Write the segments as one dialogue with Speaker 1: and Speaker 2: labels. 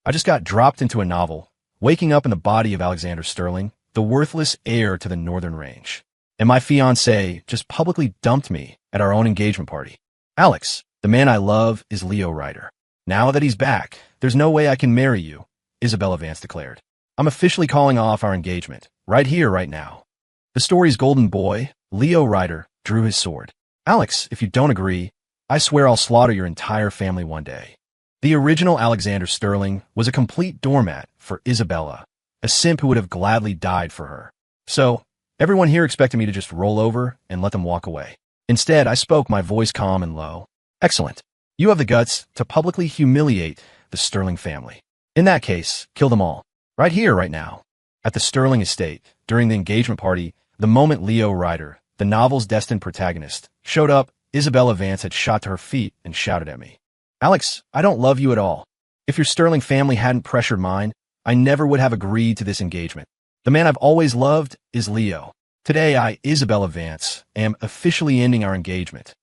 Speaker 1: I just got dropped into a novel, waking up in the body of Alexander Sterling, the worthless heir to the Northern Range. And my fiancé just publicly dumped me at our own engagement party. Alex, the man I love, is Leo Ryder. Now that he's back, there's no way I can marry you, Isabella Vance declared. I'm officially calling off our engagement, right here, right now. The story's golden boy, Leo Ryder, drew his sword. Alex, if you don't agree, I swear I'll slaughter your entire family one day. The original Alexander Sterling was a complete doormat for Isabella, a simp who would have gladly died for her. So, everyone here expected me to just roll over and let them walk away. Instead, I spoke, my voice calm and low. Excellent. You have the guts to publicly humiliate the Sterling family. In that case, kill them all. Right here, right now. At the Sterling estate, during the engagement party, the moment Leo Ryder, the novel's destined protagonist, showed up, Isabella Vance had shot to her feet and shouted at me. Alex, I don't love you at all. If your Sterling family hadn't pressured mine, I never would have agreed to this engagement. The man I've always loved is Leo. Today, I, Isabella Vance, am officially ending our engagement.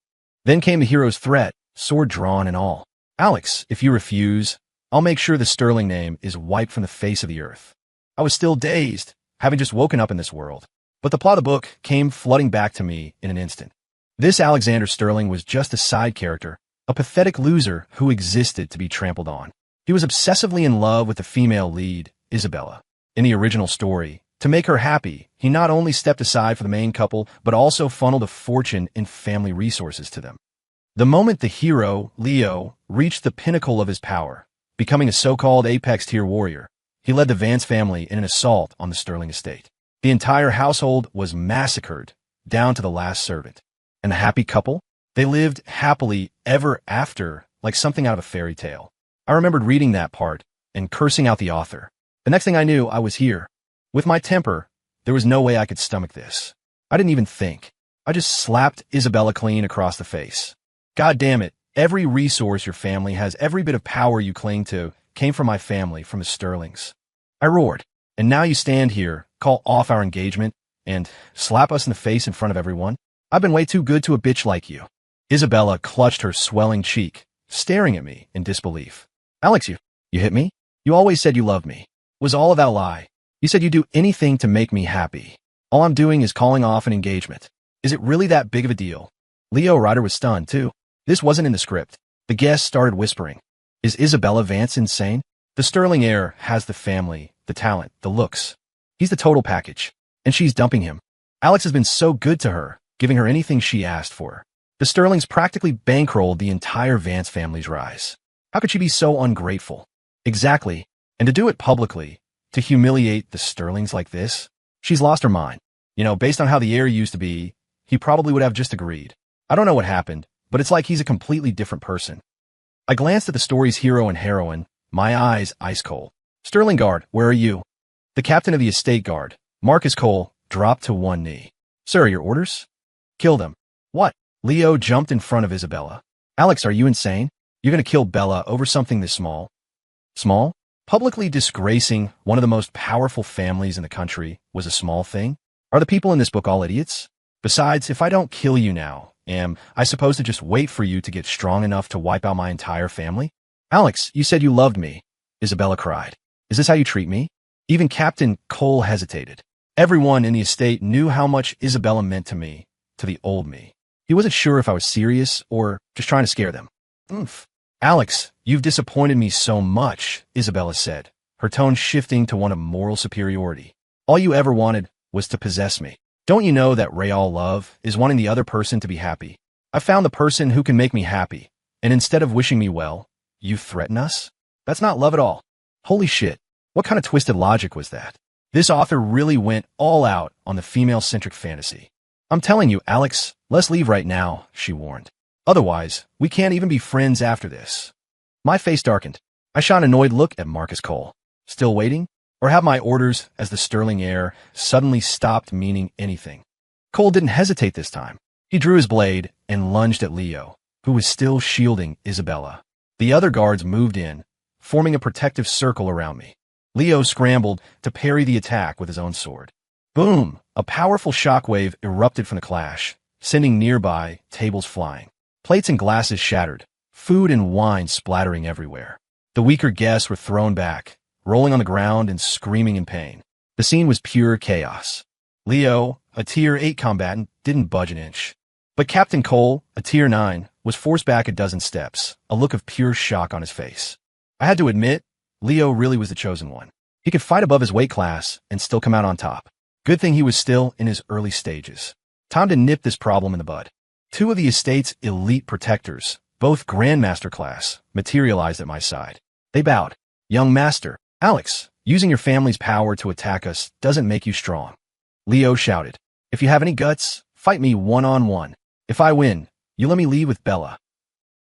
Speaker 1: Then came the hero's threat, sword drawn and all. Alex, if you refuse, I'll make sure the Sterling name is wiped from the face of the earth. I was still dazed, having just woken up in this world. But the plot of the book came flooding back to me in an instant. This Alexander Sterling was just a side character, a pathetic loser who existed to be trampled on. He was obsessively in love with the female lead, Isabella. In the original story, to make her happy, he not only stepped aside for the main couple, but also funneled a fortune and family resources to them. The moment the hero, Leo, reached the pinnacle of his power, becoming a so-called apex-tier warrior, he led the Vance family in an assault on the Sterling estate. The entire household was massacred, down to the last servant. And the happy couple? They lived happily ever after, like something out of a fairy tale. I remembered reading that part and cursing out the author. The next thing I knew, I was here. With my temper, there was no way I could stomach this. I didn't even think. I just slapped Isabella clean across the face. God damn it. Every resource your family has, every bit of power you cling to, came from my family, from the Sterlings. I roared. And now you stand here, call off our engagement, and slap us in the face in front of everyone? I've been way too good to a bitch like you. Isabella clutched her swelling cheek, staring at me in disbelief. Alex, you hit me? You always said you loved me. It was all of that lie. You said you'd do anything to make me happy. All I'm doing is calling off an engagement. Is it really that big of a deal? Leo Ryder was stunned, too. This wasn't in the script. The guests started whispering. Is Isabella Vance insane? The Sterling heir has the family, the talent, the looks. He's the total package. And she's dumping him. Alex has been so good to her, giving her anything she asked for. The Sterlings practically bankrolled the entire Vance family's rise. How could she be so ungrateful? Exactly. And to do it publicly, to humiliate the Sterlings like this? She's lost her mind. You know, based on how the heir used to be, he probably would have just agreed. I don't know what happened, but it's like he's a completely different person. I glanced at the story's hero and heroine, my eyes ice cold. Sterling Guard, where are you? The captain of the estate guard, Marcus Cole, dropped to one knee. Sir, your orders? Kill them. What? Leo jumped in front of Isabella. Alex, are you insane? You're going to kill Bella over something this small? Small? Publicly disgracing one of the most powerful families in the country was a small thing? Are the people in this book all idiots? Besides, if I don't kill you now, am I supposed to just wait for you to get strong enough to wipe out my entire family? Alex, you said you loved me, Isabella cried. Is this how you treat me? Even Captain Cole hesitated. Everyone in the estate knew how much Isabella meant to me, to the old me. He wasn't sure if I was serious or just trying to scare them. Oomph. Alex, you've disappointed me so much, Isabella said, her tone shifting to one of moral superiority. All you ever wanted was to possess me. Don't you know that real love is wanting the other person to be happy? I found the person who can make me happy, and instead of wishing me well, you threaten us? That's not love at all. Holy shit, what kind of twisted logic was that? This author really went all out on the female-centric fantasy. I'm telling you, Alex, let's leave right now, she warned. Otherwise, we can't even be friends after this. My face darkened. I shot an annoyed look at Marcus Cole. Still waiting? Or have my orders as the Sterling heir suddenly stopped meaning anything? Cole didn't hesitate this time. He drew his blade and lunged at Leo, who was still shielding Isabella. The other guards moved in, forming a protective circle around me. Leo scrambled to parry the attack with his own sword. Boom! A powerful shockwave erupted from the clash, sending nearby tables flying. Plates and glasses shattered, food and wine splattering everywhere. The weaker guests were thrown back, rolling on the ground and screaming in pain. The scene was pure chaos. Leo, a Tier 8 combatant, didn't budge an inch. But Captain Cole, a Tier 9, was forced back a dozen steps, a look of pure shock on his face. I had to admit, Leo really was the chosen one. He could fight above his weight class and still come out on top. Good thing he was still in his early stages. Time to nip this problem in the bud. Two of the estate's elite protectors, both Grandmaster class, materialized at my side. They bowed. Young Master, Alex, using your family's power to attack us doesn't make you strong. Leo shouted, if you have any guts, fight me one-on-one. If I win, you let me leave with Bella.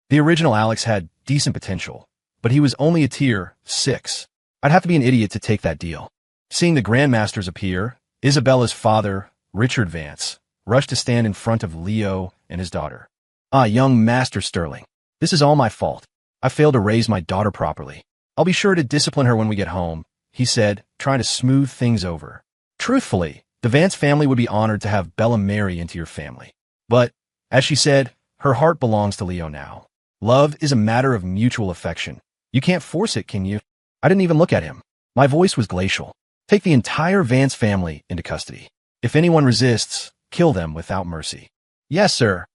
Speaker 1: The original Alex had decent potential, but he was only a Tier 6. I'd have to be an idiot to take that deal. Seeing the Grandmasters appear, Isabella's father, Richard Vance, rushed to stand in front of Leo and his daughter. Young Master Sterling, this is all my fault. I failed to raise my daughter properly. I'll be sure to discipline her when we get home, he said, trying to smooth things over. Truthfully, the Vance family would be honored to have Bella marry into your family. But, as she said, her heart belongs to Leo now. Love is a matter of mutual affection. You can't force it, can you? I didn't even look at him. My voice was glacial. Take the entire Vance family into custody. If anyone resists, kill them without mercy. Yes, sir.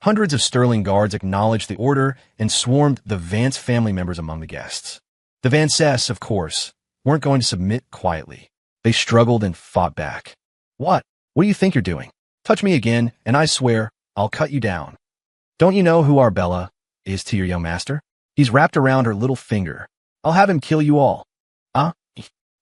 Speaker 1: Hundreds of Sterling guards acknowledged the order and swarmed the Vance family members among the guests. The Vances, of course, weren't going to submit quietly. They struggled and fought back. What? What do you think you're doing? Touch me again, and I swear, I'll cut you down. Don't you know who our Bella is to your young master? He's wrapped around her little finger. I'll have him kill you all.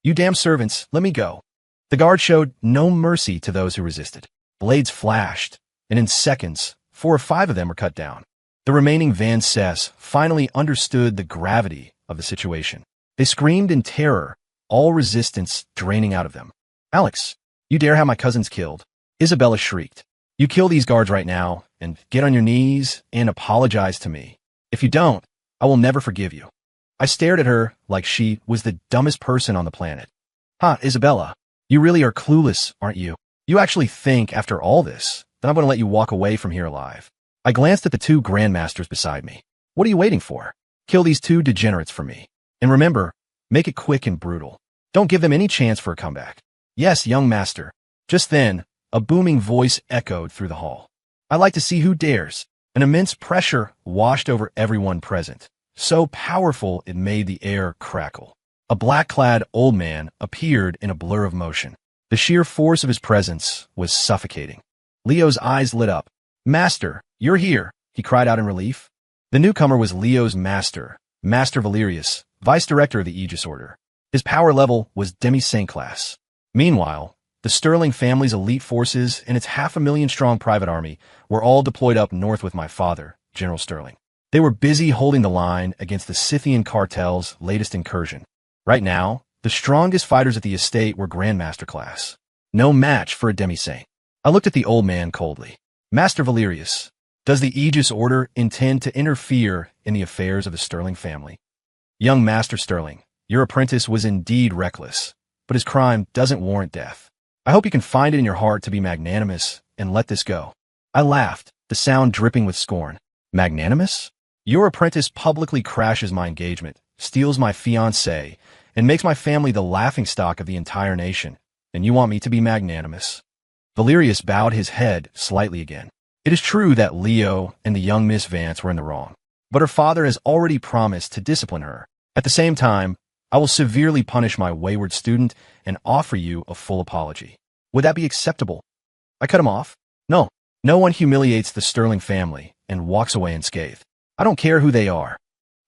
Speaker 1: You damn servants, let me go. The guard showed no mercy to those who resisted. Blades flashed, and in seconds, 4 or 5 of them were cut down. The remaining Vances finally understood the gravity of the situation. They screamed in terror, all resistance draining out of them. Alex, you dare have my cousins killed? Isabella shrieked. You kill these guards right now, and get on your knees and apologize to me. If you don't, I will never forgive you. I stared at her like she was the dumbest person on the planet. Isabella, you really are clueless, aren't you? You actually think, after all this, that I'm going to let you walk away from here alive. I glanced at the 2 Grandmasters beside me. What are you waiting for? Kill these 2 degenerates for me. And remember, make it quick and brutal. Don't give them any chance for a comeback. Yes, young master. Just then, a booming voice echoed through the hall. I like to see who dares. An immense pressure washed over everyone present, so powerful it made the air crackle. A black-clad old man appeared in a blur of motion. The sheer force of his presence was suffocating. Leo's eyes lit up. Master, you're here, he cried out in relief. The newcomer was Leo's master, Master Valerius, Vice Director of the Aegis Order. His power level was Demi-Saint class. Meanwhile, the Sterling family's elite forces and its 500,000-strong private army were all deployed up north with my father, General Sterling. They were busy holding the line against the Scythian cartel's latest incursion. Right now, the strongest fighters at the estate were Grandmaster class. No match for a Demi-Saint. I looked at the old man coldly. Master Valerius, does the Aegis Order intend to interfere in the affairs of the Sterling family? Young Master Sterling, your apprentice was indeed reckless, but his crime doesn't warrant death. I hope you can find it in your heart to be magnanimous and let this go. I laughed, the sound dripping with scorn. Magnanimous? Your apprentice publicly crashes my engagement, steals my fiancée, and makes my family the laughingstock of the entire nation, and you want me to be magnanimous? Valerius bowed his head slightly again. It is true that Leo and the young Miss Vance were in the wrong, but her father has already promised to discipline her. At the same time, I will severely punish my wayward student and offer you a full apology. Would that be acceptable? I cut him off. No one humiliates the Sterling family and walks away unscathed. I don't care who they are.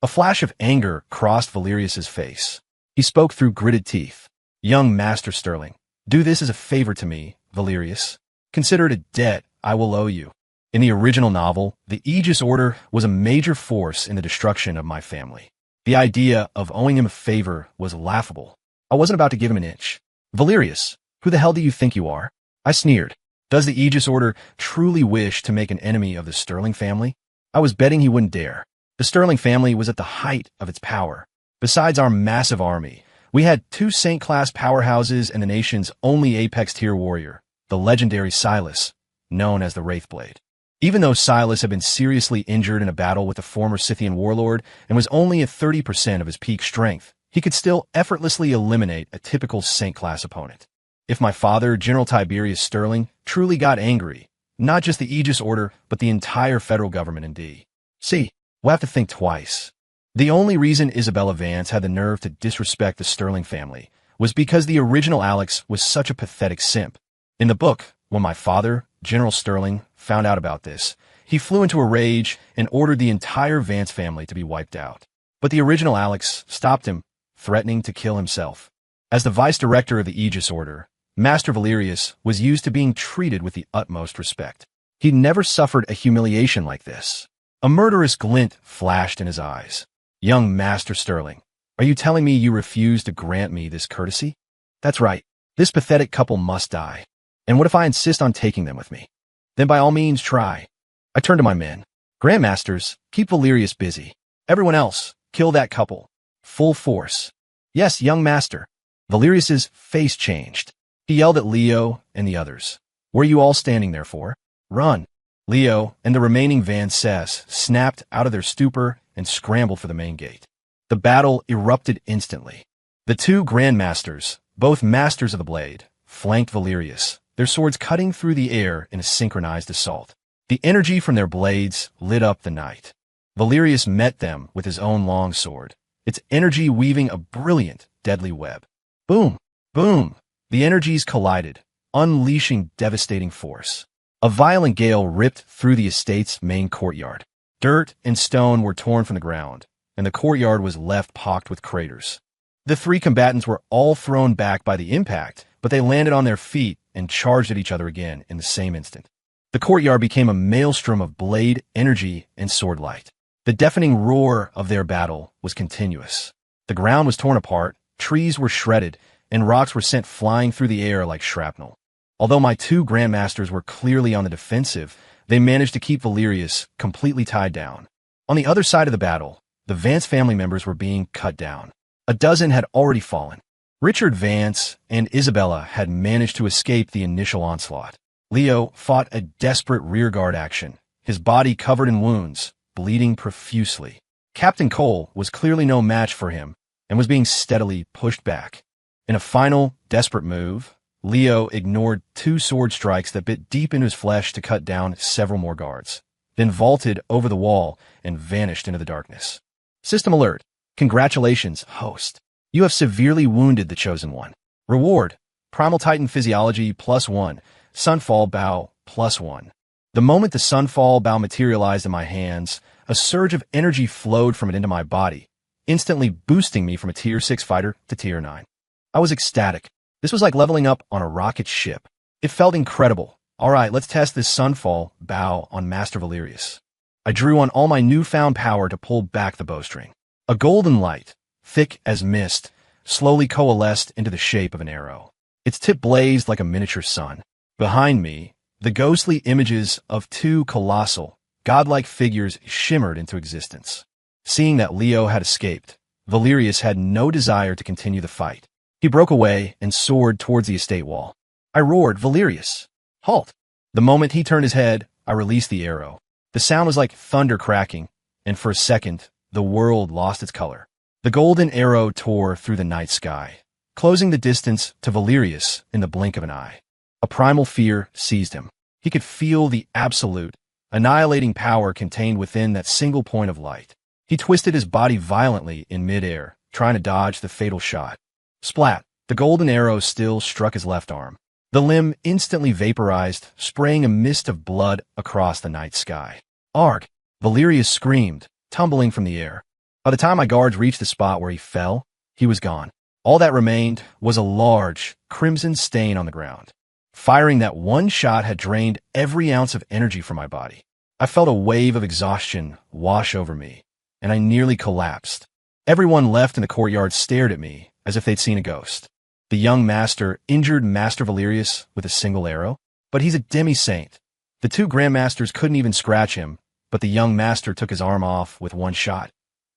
Speaker 1: A flash of anger crossed Valerius's face. He spoke through gritted teeth. Young Master Sterling, do this as a favor to me, Valerius. Consider it a debt I will owe you. In the original novel, the Aegis Order was a major force in the destruction of my family. The idea of owing him a favor was laughable. I wasn't about to give him an inch. Valerius, who the hell do you think you are? I sneered. Does the Aegis Order truly wish to make an enemy of the Sterling family? I was betting he wouldn't dare. The Sterling family was at the height of its power. Besides our massive army, we had 2 Saint-class powerhouses and the nation's only Apex tier warrior, the legendary Silas, known as the Wraithblade. Even though Silas had been seriously injured in a battle with a former Scythian warlord and was only at 30% of his peak strength, he could still effortlessly eliminate a typical Saint-class opponent. If my father, General Tiberius Sterling, truly got angry, not just the Aegis Order, but the entire federal government in D.C., we'll have to think twice. The only reason Isabella Vance had the nerve to disrespect the Sterling family was because the original Alex was such a pathetic simp. In the book, when my father, General Sterling, found out about this, he flew into a rage and ordered the entire Vance family to be wiped out. But the original Alex stopped him, threatening to kill himself. As the vice director of the Aegis Order, Master Valerius was used to being treated with the utmost respect. He'd never suffered a humiliation like this. A murderous glint flashed in his eyes. Young Master Sterling, are you telling me you refuse to grant me this courtesy? That's right. This pathetic couple must die. And what if I insist on taking them with me? Then by all means try. I turned to my men. Grandmasters, keep Valerius busy. Everyone else, kill that couple. Full force. Yes, young master. Valerius's face changed. He yelled at Leo and the others. What are you all standing there for? Run. Leo and the remaining Vancés snapped out of their stupor and scrambled for the main gate. The battle erupted instantly. The two grandmasters, both masters of the blade, flanked Valerius, their swords cutting through the air in a synchronized assault. The energy from their blades lit up the night. Valerius met them with his own long sword, its energy weaving a brilliant, deadly web. Boom! Boom! The energies collided, unleashing devastating force. A violent gale ripped through the estate's main courtyard. Dirt and stone were torn from the ground, and the courtyard was left pocked with craters. The three combatants were all thrown back by the impact, but they landed on their feet and charged at each other again in the same instant. The courtyard became a maelstrom of blade, energy, and sword light. The deafening roar of their battle was continuous. The ground was torn apart, trees were shredded, and rocks were sent flying through the air like shrapnel. Although my two grandmasters were clearly on the defensive, they managed to keep Valerius completely tied down. On the other side of the battle, the Vance family members were being cut down. A dozen had already fallen. Richard Vance and Isabella had managed to escape the initial onslaught. Leo fought a desperate rearguard action, his body covered in wounds, bleeding profusely. Captain Cole was clearly no match for him and was being steadily pushed back. In a final, desperate move, Leo ignored two sword strikes that bit deep into his flesh to cut down several more guards, then vaulted over the wall and vanished into the darkness. System alert. Congratulations, host. You have severely wounded the Chosen One. Reward. Primal Titan Physiology +1. Sunfall Bow +1. The moment the Sunfall Bow materialized in my hands, a surge of energy flowed from it into my body, instantly boosting me from a Tier 6 fighter to Tier 9. I was ecstatic. This was like leveling up on a rocket ship. It felt incredible. All right, let's test this Sunfall Bow on Master Valerius. I drew on all my newfound power to pull back the bowstring. A golden light, thick as mist, slowly coalesced into the shape of an arrow. Its tip blazed like a miniature sun. Behind me, the ghostly images of two colossal, godlike figures shimmered into existence. Seeing that Leo had escaped, Valerius had no desire to continue the fight. He broke away and soared towards the estate wall. I roared, Valerius, halt! The moment he turned his head, I released the arrow. The sound was like thunder cracking, and for a second, the world lost its color. The golden arrow tore through the night sky, closing the distance to Valerius in the blink of an eye. A primal fear seized him. He could feel the absolute, annihilating power contained within that single point of light. He twisted his body violently in midair, trying to dodge the fatal shot. Splat! The golden arrow still struck his left arm. The limb instantly vaporized, spraying a mist of blood across the night sky. Arg! Valerius screamed, tumbling from the air. By the time my guards reached the spot where he fell, he was gone. All that remained was a large, crimson stain on the ground. Firing that one shot had drained every ounce of energy from my body. I felt a wave of exhaustion wash over me, and I nearly collapsed. Everyone left in the courtyard stared at me as if they'd seen a ghost. The young master injured Master Valerius with a single arrow, but he's a demi-saint. The two grandmasters couldn't even scratch him, but the young master took his arm off with one shot.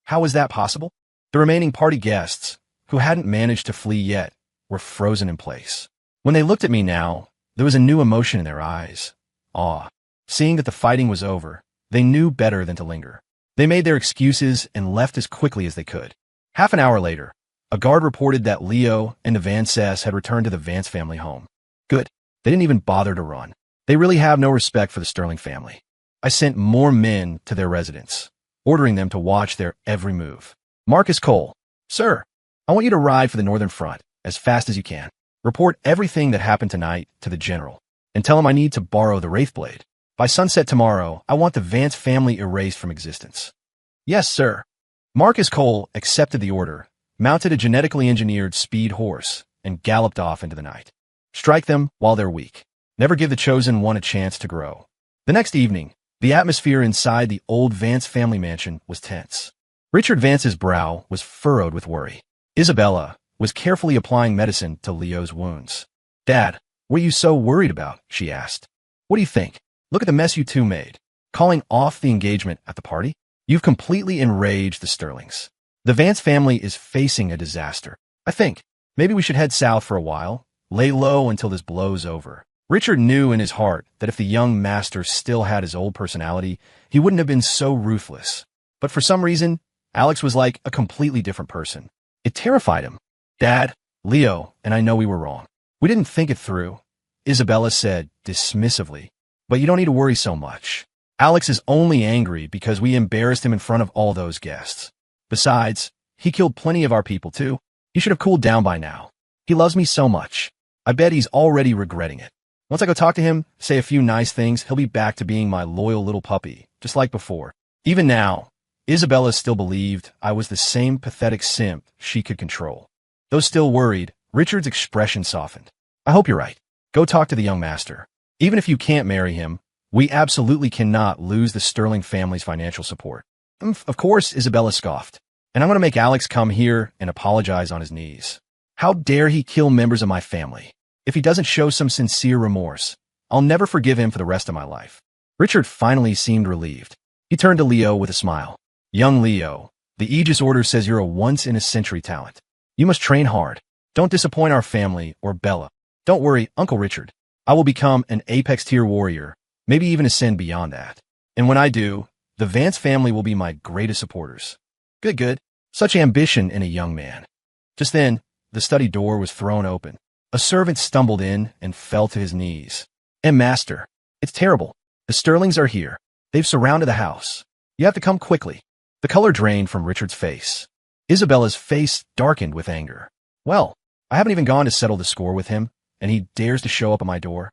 Speaker 1: How was that possible? The remaining party guests, who hadn't managed to flee yet, were frozen in place. When they looked at me now, there was a new emotion in their eyes. Awe. Seeing that the fighting was over, they knew better than to linger. They made their excuses and left as quickly as they could. Half an hour later, a guard reported that Leo and the Vances had returned to the Vance family home. Good. They didn't even bother to run. They really have no respect for the Sterling family. I sent more men to their residence, ordering them to watch their every move. Marcus Cole, sir, I want you to ride for the Northern Front as fast as you can. Report everything that happened tonight to the general, and tell him I need to borrow the Wraithblade. By sunset tomorrow, I want the Vance family erased from existence. Yes, sir. Marcus Cole accepted the order, mounted a genetically engineered speed horse, and galloped off into the night. Strike them while they're weak. Never give the chosen one a chance to grow. The next evening, the atmosphere inside the old Vance family mansion was tense. Richard Vance's brow was furrowed with worry. Isabella was carefully applying medicine to Leo's wounds. Dad, what are you so worried about? She asked. What do you think? Look at the mess you two made. Calling off the engagement at the party? You've completely enraged the Sterlings. The Vance family is facing a disaster. I think maybe we should head south for a while, lay low until this blows over. Richard knew in his heart that if the young master still had his old personality, he wouldn't have been so ruthless. But for some reason, Alex was like a completely different person. It terrified him. Dad, Leo, and I know we were wrong. We didn't think it through, Isabella said dismissively. But you don't need to worry so much. Alex is only angry because we embarrassed him in front of all those guests. Besides, he killed plenty of our people too. He should have cooled down by now. He loves me so much. I bet he's already regretting it. Once I go talk to him, say a few nice things, he'll be back to being my loyal little puppy, just like before. Even now, Isabella still believed I was the same pathetic simp she could control. Though still worried, Richard's expression softened. I hope you're right. Go talk to the young master. Even if you can't marry him, we absolutely cannot lose the Sterling family's financial support. Of course, Isabella scoffed. And I'm going to make Alex come here and apologize on his knees. How dare he kill members of my family? If he doesn't show some sincere remorse, I'll never forgive him for the rest of my life. Richard finally seemed relieved. He turned to Leo with a smile. Young Leo, the Aegis Order says you're a once-in-a-century talent. You must train hard. Don't disappoint our family or Bella. Don't worry, Uncle Richard. I will become an Apex-tier warrior, maybe even ascend beyond that. And when I do, the Vance family will be my greatest supporters. Good. Such ambition in a young man. Just then, the study door was thrown open. A servant stumbled in and fell to his knees. Master, it's terrible. The Sterlings are here. They've surrounded the house. You have to come quickly. The color drained from Richard's face. Isabella's face darkened with anger. Well, I haven't even gone to settle the score with him, and he dares to show up at my door.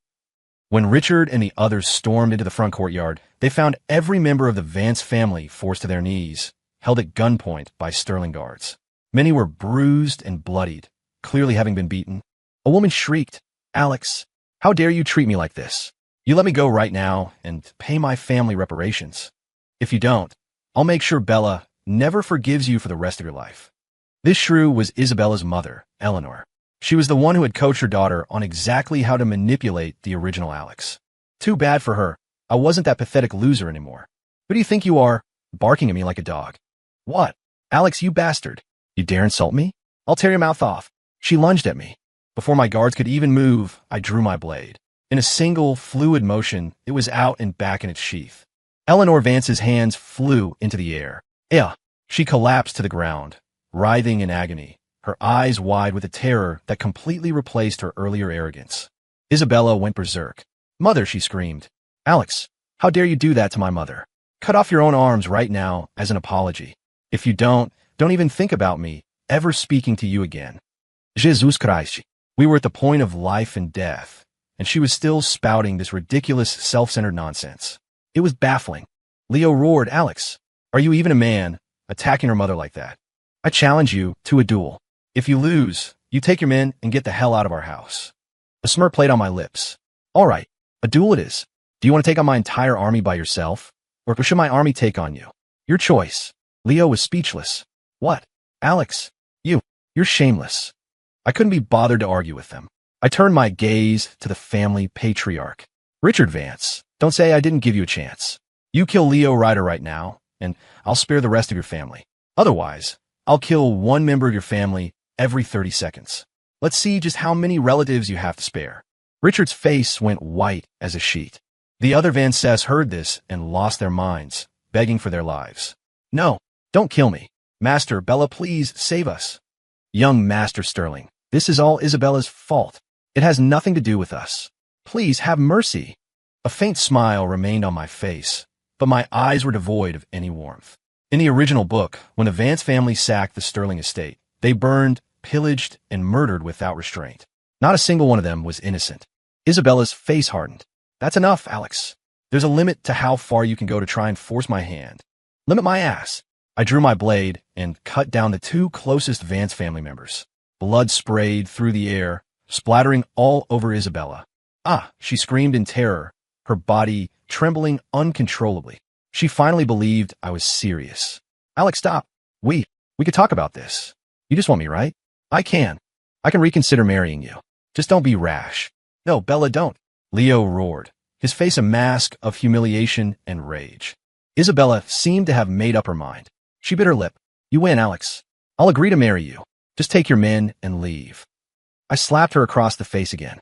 Speaker 1: When Richard and the others stormed into the front courtyard, they found every member of the Vance family forced to their knees, held at gunpoint by Sterling guards. Many were bruised and bloodied, clearly having been beaten. A woman shrieked, Alex, how dare you treat me like this? You let me go right now and pay my family reparations. If you don't, I'll make sure Bella never forgives you for the rest of your life. This shrew was Isabella's mother, Eleanor. She was the one who had coached her daughter on exactly how to manipulate the original Alex. Too bad for her. I wasn't that pathetic loser anymore. Who do you think you are, barking at me like a dog? What? Alex, you bastard. You dare insult me? I'll tear your mouth off. She lunged at me. Before my guards could even move, I drew my blade. In a single, fluid motion, it was out and back in its sheath. Eleanor Vance's hands flew into the air. She collapsed to the ground, writhing in agony, her eyes wide with a terror that completely replaced her earlier arrogance. Isabella went berserk. Mother, she screamed. Alex, how dare you do that to my mother? Cut off your own arms right now as an apology. If you don't even think about me ever speaking to you again. Jesus Christ. We were at the point of life and death, and she was still spouting this ridiculous, self-centered nonsense. It was baffling. Leo roared, Alex, are you even a man, attacking her mother like that? I challenge you to a duel. If you lose, you take your men and get the hell out of our house. A smirk played on my lips. All right, a duel it is. Do you want to take on my entire army by yourself, or should my army take on you? Your choice. Leo was speechless. What? Alex, you're shameless. I couldn't be bothered to argue with them. I turned my gaze to the family patriarch. Richard Vance, don't say I didn't give you a chance. You kill Leo Ryder right now, and I'll spare the rest of your family. Otherwise, I'll kill one member of your family every 30 seconds. Let's see just how many relatives you have to spare. Richard's face went white as a sheet. The other Fiancés heard this and lost their minds, begging for their lives. No, don't kill me. Master Bella, please save us. Young Master Sterling, this is all Isabella's fault. It has nothing to do with us. Please have mercy. A faint smile remained on my face, but my eyes were devoid of any warmth. In the original book, when the Vance family sacked the Sterling estate, they burned, pillaged, and murdered without restraint. Not a single one of them was innocent. Isabella's face hardened. That's enough, Alex. There's a limit to how far you can go to try and force my hand. Limit my ass. I drew my blade and cut down the two closest Vance family members. Blood sprayed through the air, splattering all over Isabella. Ah, she screamed in terror, her body trembling uncontrollably. She finally believed I was serious. Alex, stop. We could talk about this. You just want me, right? I can reconsider marrying you. Just don't be rash. No, Bella, don't. Leo roared, his face a mask of humiliation and rage. Isabella seemed to have made up her mind. She bit her lip. You win, Alex. I'll agree to marry you. Just take your men and leave. I slapped her across the face again.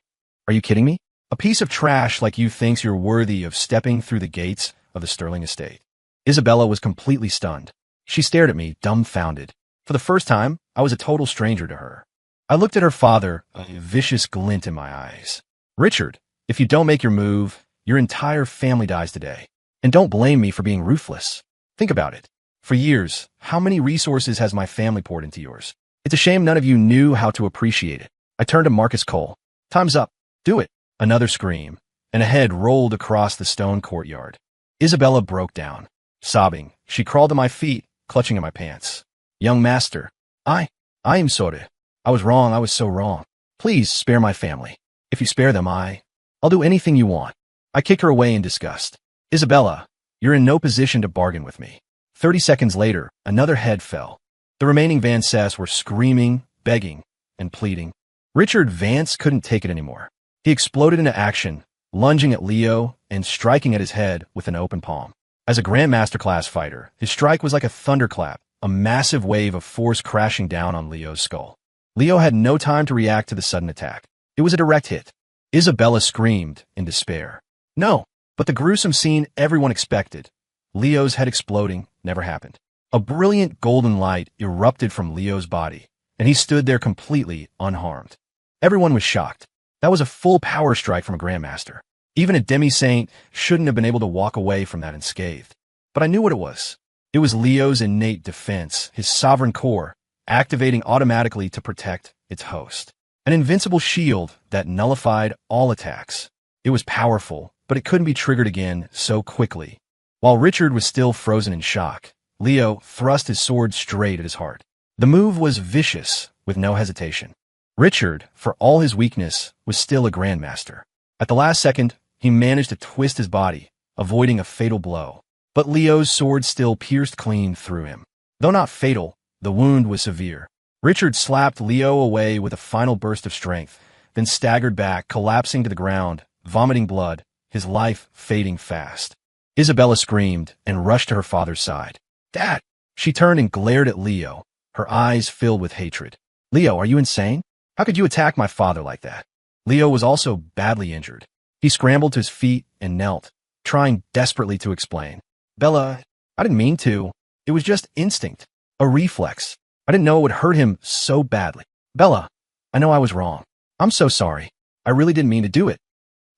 Speaker 1: Are you kidding me? A piece of trash like you thinks you're worthy of stepping through the gates of the Sterling estate. Isabella was completely stunned. She stared at me, dumbfounded. For the first time, I was a total stranger to her. I looked at her father, a vicious glint in my eyes. Richard, if you don't make your move, your entire family dies today. And don't blame me for being ruthless. Think about it. For years, how many resources has my family poured into yours? It's a shame none of you knew how to appreciate it. I turned to Marcus Cole. Time's up. Do it. Another scream, and a head rolled across the stone courtyard. Isabella broke down. Sobbing, she crawled to my feet, clutching at my pants. Young master, I am sorry. I was wrong. I was so wrong. Please spare my family. If you spare them, I'll do anything you want. I kick her away in disgust. Isabella, you're in no position to bargain with me. 30 seconds later, another head fell. The remaining Fiancés were screaming, begging, and pleading. Richard Vance couldn't take it anymore. He exploded into action, lunging at Leo and striking at his head with an open palm. As a Grandmaster class fighter, his strike was like a thunderclap, a massive wave of force crashing down on Leo's skull. Leo had no time to react to the sudden attack. It was a direct hit. Isabella screamed in despair. No, but the gruesome scene everyone expected, Leo's head exploding, never happened. A brilliant golden light erupted from Leo's body, and he stood there completely unharmed. Everyone was shocked. That was a full power strike from a Grandmaster. Even a demi-saint shouldn't have been able to walk away from that unscathed. But I knew what it was. It was Leo's innate defense, his sovereign core, activating automatically to protect its host. An invincible shield that nullified all attacks. It was powerful, but it couldn't be triggered again so quickly. While Richard was still frozen in shock, Leo thrust his sword straight at his heart. The move was vicious, with no hesitation. Richard, for all his weakness, was still a Grandmaster. At the last second, he managed to twist his body, avoiding a fatal blow. But Leo's sword still pierced clean through him. Though not fatal, the wound was severe. Richard slapped Leo away with a final burst of strength, then staggered back, collapsing to the ground, vomiting blood, his life fading fast. Isabella screamed and rushed to her father's side. Dad! She turned and glared at Leo, her eyes filled with hatred. Leo, are you insane? How could you attack my father like that? Leo was also badly injured. He scrambled to his feet and knelt, trying desperately to explain. Bella, I didn't mean to. It was just instinct. A reflex. I didn't know it would hurt him so badly. Bella, I know I was wrong. I'm so sorry. I really didn't mean to do it.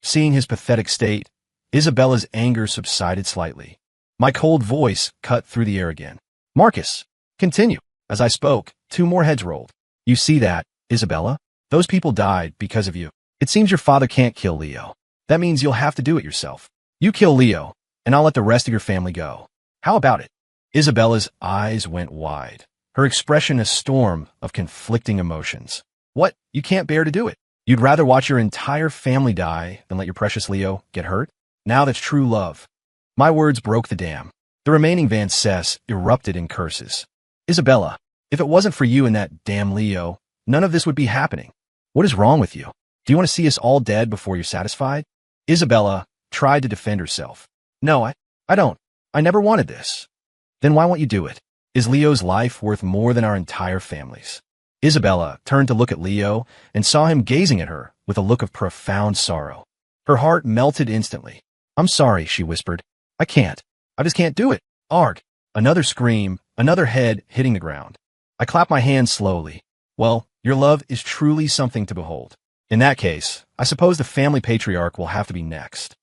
Speaker 1: Seeing his pathetic state, Isabella's anger subsided slightly. My cold voice cut through the air again. Marcus, continue. As I spoke, two more heads rolled. You see that, Isabella? Those people died because of you. It seems your father can't kill Leo. That means you'll have to do it yourself. You kill Leo, and I'll let the rest of your family go. How about it? Isabella's eyes went wide, her expression a storm of conflicting emotions. What? You can't bear to do it? You'd rather watch your entire family die than let your precious Leo get hurt? Now that's true love. My words broke the dam. The remaining Fiancés erupted in curses. Isabella, if it wasn't for you and that damn Leo, none of this would be happening. What is wrong with you? Do you want to see us all dead before you're satisfied? Isabella tried to defend herself. No, I don't. I never wanted this. Then why won't you do it? Is Leo's life worth more than our entire family's? Isabella turned to look at Leo and saw him gazing at her with a look of profound sorrow. Her heart melted instantly. I'm sorry, she whispered. I can't. I just can't do it. Arg. Another scream, another head hitting the ground. I clapped my hands slowly. Well, your love is truly something to behold. In that case, I suppose the family patriarch will have to be next.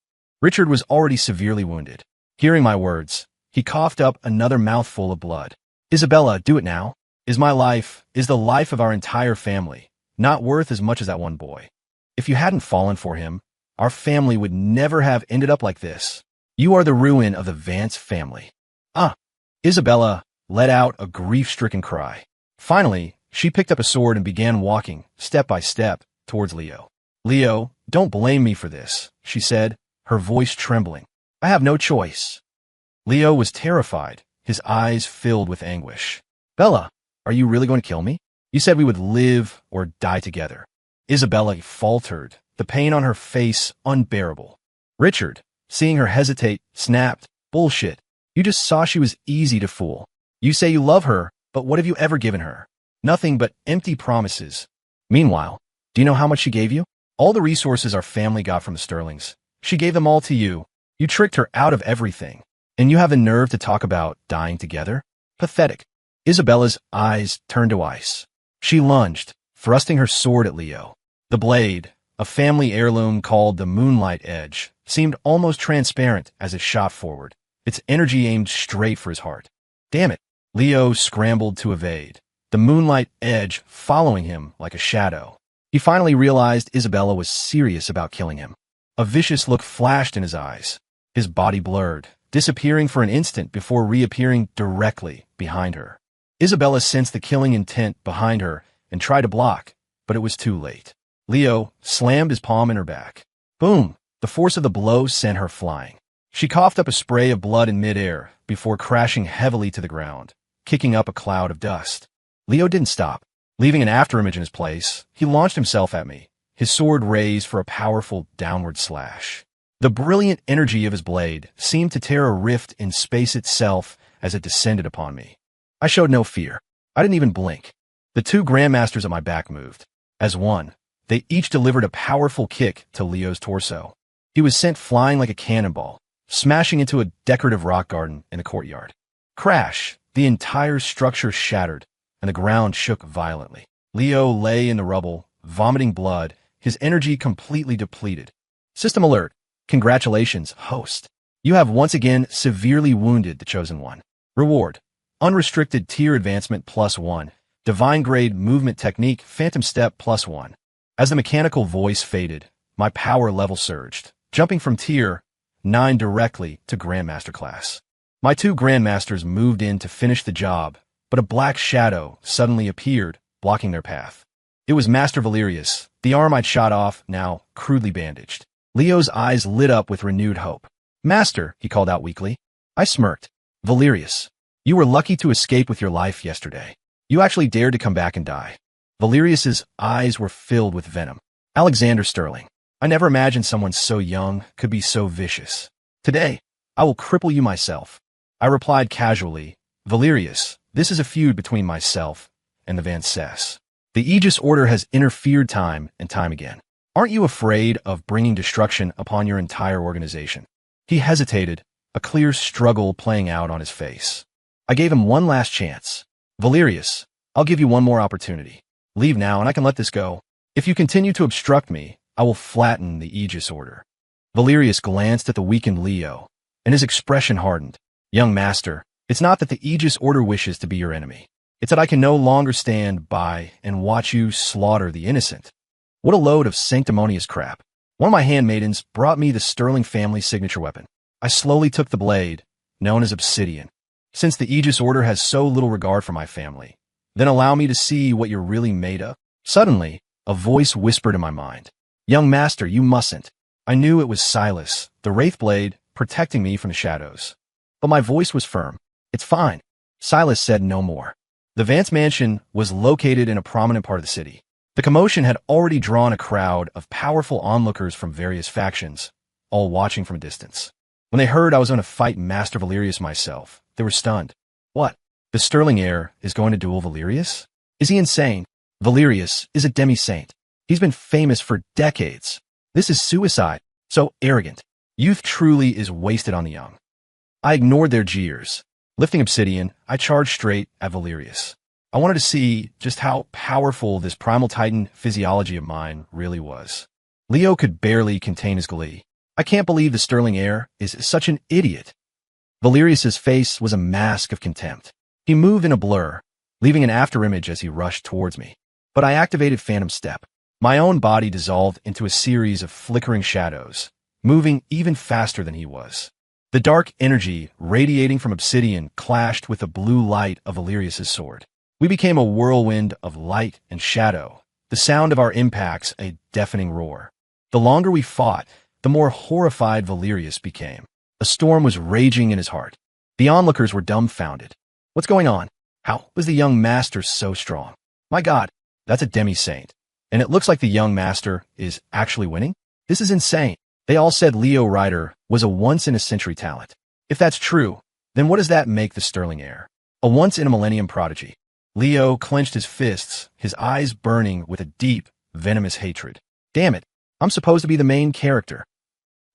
Speaker 1: Richard was already severely wounded. Hearing my words, he coughed up another mouthful of blood. Isabella, do it now. Is my life, is the life of our entire family, not worth as much as that one boy? If you hadn't fallen for him, our family would never have ended up like this. You are the ruin of the Vance family. Ah! Isabella let out a grief-stricken cry. Finally, she picked up a sword and began walking, step by step, towards Leo. Leo, don't blame me for this, she said, her voice trembling. I have no choice. Leo was terrified, his eyes filled with anguish. Bella, are you really going to kill me? You said we would live or die together. Isabella faltered, the pain on her face unbearable. Richard, seeing her hesitate, snapped, Bullshit. You just saw she was easy to fool. You say you love her, but what have you ever given her? Nothing but empty promises. Meanwhile, do you know how much she gave you? All the resources our family got from the Sterlings. She gave them all to you. You tricked her out of everything. And you have the nerve to talk about dying together? Pathetic. Isabella's eyes turned to ice. She lunged, thrusting her sword at Leo. The blade, a family heirloom called the Moonlight Edge, seemed almost transparent as it shot forward, its energy aimed straight for his heart. Damn it! Leo scrambled to evade, the Moonlight Edge following him like a shadow. He finally realized Isabella was serious about killing him. A vicious look flashed in his eyes. His body blurred, disappearing for an instant before reappearing directly behind her. Isabella sensed the killing intent behind her and tried to block, but it was too late. Leo slammed his palm in her back. Boom! The force of the blow sent her flying. She coughed up a spray of blood in midair before crashing heavily to the ground, kicking up a cloud of dust. Leo didn't stop. Leaving an afterimage in his place, he launched himself at me, his sword raised for a powerful downward slash. The brilliant energy of his blade seemed to tear a rift in space itself as it descended upon me. I showed no fear. I didn't even blink. The two grandmasters at my back moved. As one, they each delivered a powerful kick to Leo's torso. He was sent flying like a cannonball, smashing into a decorative rock garden in the courtyard. Crash! The entire structure shattered, and the ground shook violently. Leo lay in the rubble, vomiting blood, his energy completely depleted. System alert. Congratulations, host. You have once again severely wounded the Chosen One. Reward. Unrestricted tier advancement +1. Divine grade movement technique phantom step +1. As the mechanical voice faded, my power level surged, jumping from tier 9 directly to Grandmaster class. My two Grandmasters moved in to finish the job, but a black shadow suddenly appeared, blocking their path. It was Master Valerius, the arm I'd shot off, now crudely bandaged. Leo's eyes lit up with renewed hope. Master, he called out weakly. I smirked. Valerius, you were lucky to escape with your life yesterday. You actually dared to come back and die. Valerius's eyes were filled with venom. Alexander Sterling, I never imagined someone so young could be so vicious. Today, I will cripple you myself. I replied casually, Valerius, this is a feud between myself and the Fiancée. The Aegis Order has interfered time and time again. Aren't you afraid of bringing destruction upon your entire organization? He hesitated, a clear struggle playing out on his face. I gave him one last chance. Valerius, I'll give you one more opportunity. Leave now and I can let this go. If you continue to obstruct me, I will flatten the Aegis Order. Valerius glanced at the weakened Leo, and his expression hardened. Young master, it's not that the Aegis Order wishes to be your enemy. It's that I can no longer stand by and watch you slaughter the innocent. What a load of sanctimonious crap. One of my handmaidens brought me the Sterling family signature weapon. I slowly took the blade, known as Obsidian. Since the Aegis Order has so little regard for my family, then allow me to see what you're really made of. Suddenly, a voice whispered in my mind. Young master, you mustn't. I knew it was Silas, the Wraith Blade, protecting me from the shadows. But my voice was firm. It's fine. Silas said no more. The Vance mansion was located in a prominent part of the city. The commotion had already drawn a crowd of powerful onlookers from various factions, all watching from a distance. When they heard I was going to fight Master Valerius myself, they were stunned. What? The Sterling heir is going to duel Valerius? Is he insane? Valerius is a demi-saint. He's been famous for decades. This is suicide. So arrogant. Youth truly is wasted on the young. I ignored their jeers. Lifting obsidian, I charged straight at Valerius. I wanted to see just how powerful this primal titan physiology of mine really was. Leo could barely contain his glee. I can't believe the sterling heir is such an idiot. Valerius's face was a mask of contempt. He moved in a blur, leaving an afterimage as he rushed towards me. But I activated Phantom Step. My own body dissolved into a series of flickering shadows, moving even faster than he was. The dark energy radiating from obsidian clashed with the blue light of Valerius's sword. We became a whirlwind of light and shadow, the sound of our impacts a deafening roar. The longer we fought, the more horrified Valerius became. A storm was raging in his heart. The onlookers were dumbfounded. What's going on? How was the young master so strong? My God, that's a demi-saint. And it looks like the young master is actually winning? This is insane. They all said Leo Ryder was a once-in-a-century talent. If that's true, then what does that make the sterling heir? A once-in-a-millennium prodigy. Leo clenched his fists, his eyes burning with a deep, venomous hatred. Damn it, I'm supposed to be the main character.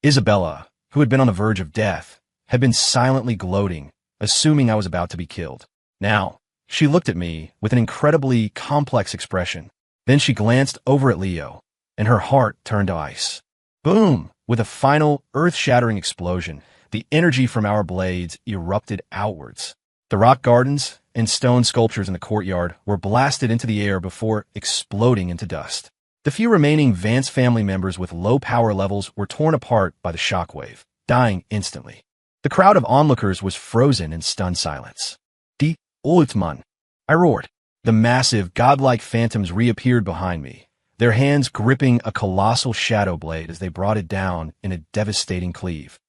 Speaker 1: Isabella, who had been on the verge of death, had been silently gloating, assuming I was about to be killed. Now, she looked at me with an incredibly complex expression. Then she glanced over at Leo, and her heart turned to ice. Boom! With a final, earth-shattering explosion, the energy from our blades erupted outwards. The rock gardens and stone sculptures in the courtyard were blasted into the air before exploding into dust. The few remaining Vance family members with low power levels were torn apart by the shockwave, dying instantly. The crowd of onlookers was frozen in stunned silence. Die Ultmann! I roared. The massive, godlike phantoms reappeared behind me, their hands gripping a colossal shadow blade as they brought it down in a devastating cleave.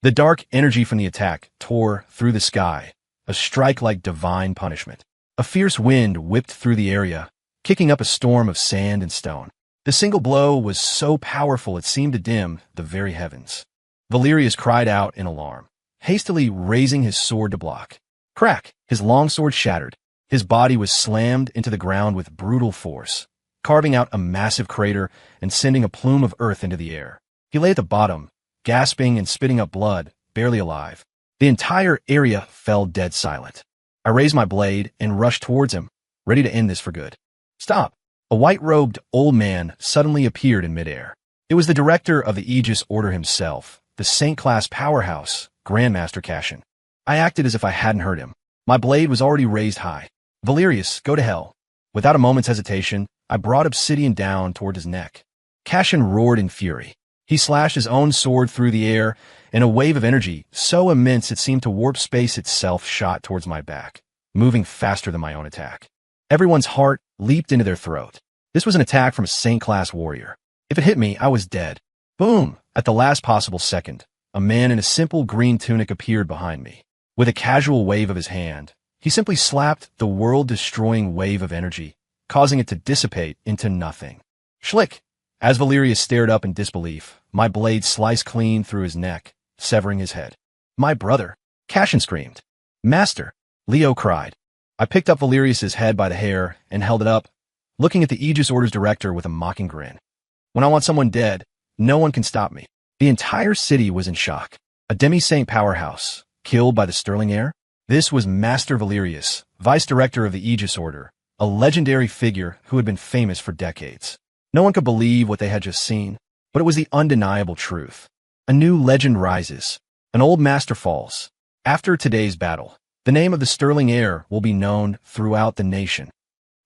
Speaker 1: The dark energy from the attack tore through the sky, a strike like divine punishment. A fierce wind whipped through the area, kicking up a storm of sand and stone. The single blow was so powerful it seemed to dim the very heavens. Valerius cried out in alarm, hastily raising his sword to block. Crack! His longsword shattered. His body was slammed into the ground with brutal force, carving out a massive crater and sending a plume of earth into the air. He lay at the bottom, gasping and spitting up blood, barely alive. The entire area fell dead silent. I raised my blade and rushed towards him, ready to end this for good. Stop! A white-robed old man suddenly appeared in midair. It was the director of the Aegis Order himself, the Saint-class powerhouse, Grandmaster Cashin. I acted as if I hadn't heard him. My blade was already raised high. Valerius, go to hell. Without a moment's hesitation, I brought obsidian down toward his neck. Cashin roared in fury. He slashed his own sword through the air, and a wave of energy, so immense it seemed to warp space itself, shot towards my back, moving faster than my own attack. Everyone's heart leaped into their throat. This was an attack from a Saint-class warrior. If it hit me, I was dead. Boom! At the last possible second, a man in a simple green tunic appeared behind me. With a casual wave of his hand, he simply slapped the world-destroying wave of energy, causing it to dissipate into nothing. Schlick! As Valerius stared up in disbelief, my blade sliced clean through his neck, severing his head. My brother! Cashin screamed. Master! Leo cried. I picked up Valerius's head by the hair and held it up, looking at the Aegis Order's director with a mocking grin. When I want someone dead, no one can stop me. The entire city was in shock. A demi-saint powerhouse, killed by the sterling heir? This was Master Valerius, Vice Director of the Aegis Order, a legendary figure who had been famous for decades. No one could believe what they had just seen, but it was the undeniable truth. A new legend rises. An old master falls. After today's battle, the name of the sterling heir will be known throughout the nation.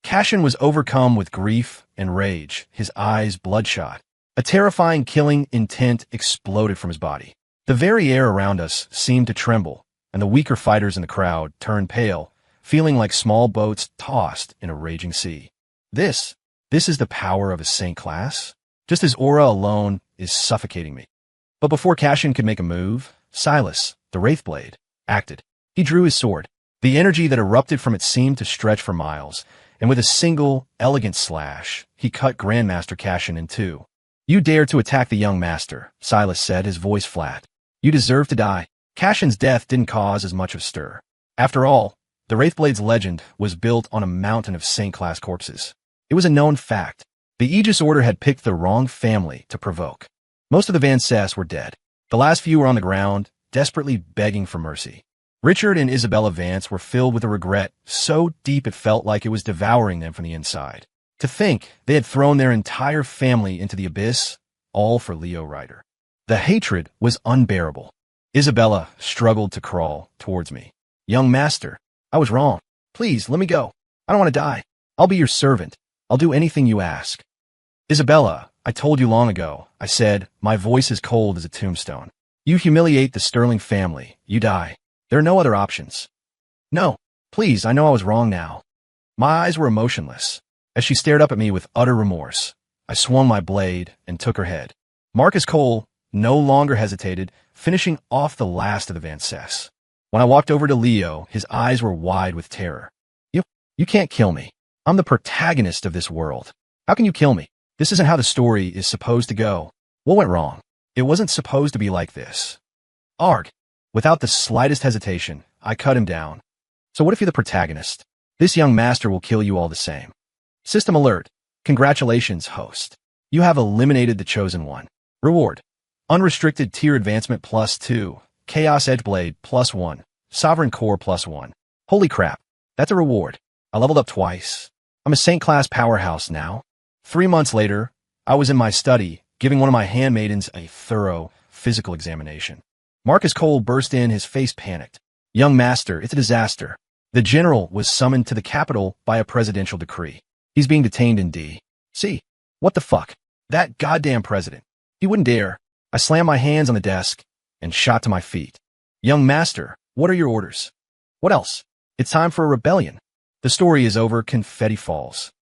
Speaker 1: Cashin was overcome with grief and rage, his eyes bloodshot. A terrifying killing intent exploded from his body. The very air around us seemed to tremble, and the weaker fighters in the crowd turned pale, feeling like small boats tossed in a raging sea. This is the power of a saint class? Just his aura alone is suffocating me. But before Cashin could make a move, Silas, the Wraithblade, acted. He drew his sword. The energy that erupted from it seemed to stretch for miles, and with a single, elegant slash, he cut Grandmaster Cashin in two. You dare to attack the young master, Silas said, his voice flat. You deserve to die. Cashin's death didn't cause as much of stir. After all, the Wraithblade's legend was built on a mountain of Saint-class corpses. It was a known fact. The Aegis Order had picked the wrong family to provoke. Most of the Van Cess were dead. The last few were on the ground, desperately begging for mercy. Richard and Isabella Vance were filled with a regret so deep it felt like it was devouring them from the inside. To think they had thrown their entire family into the abyss, all for Leo Ryder. The hatred was unbearable. Isabella struggled to crawl towards me. Young master, I was wrong. Please, let me go. I don't want to die. I'll be your servant. I'll do anything you ask. Isabella, I told you long ago, I said, my voice is cold as a tombstone. You humiliate the Sterling family. You die. There are no other options. No, please, I know I was wrong now. My eyes were emotionless. As she stared up at me with utter remorse, I swung my blade and took her head. Marcus Cole no longer hesitated, finishing off the last of the Vances. When I walked over to Leo, his eyes were wide with terror. You can't kill me. I'm the protagonist of this world. How can you kill me? This isn't how the story is supposed to go. What went wrong? It wasn't supposed to be like this. Arg. Without the slightest hesitation, I cut him down. So what if you're the protagonist? This young master will kill you all the same. System alert. Congratulations, host. You have eliminated the chosen one. Reward. Unrestricted tier advancement +2. Chaos Edgeblade +1. Sovereign Core +1. Holy crap. That's a reward. I leveled up twice. I'm a Saint class powerhouse now. 3 months later, I was in my study, giving one of my handmaidens a thorough physical examination. Marcus Cole burst in, his face panicked. Young master, it's a disaster. The general was summoned to the capital by a presidential decree. He's being detained in D.C. What the fuck? That goddamn president. He wouldn't dare. I slammed my hands on the desk and shot to my feet. Young master, what are your orders? What else? It's time for a rebellion. The story is over. Confetti falls.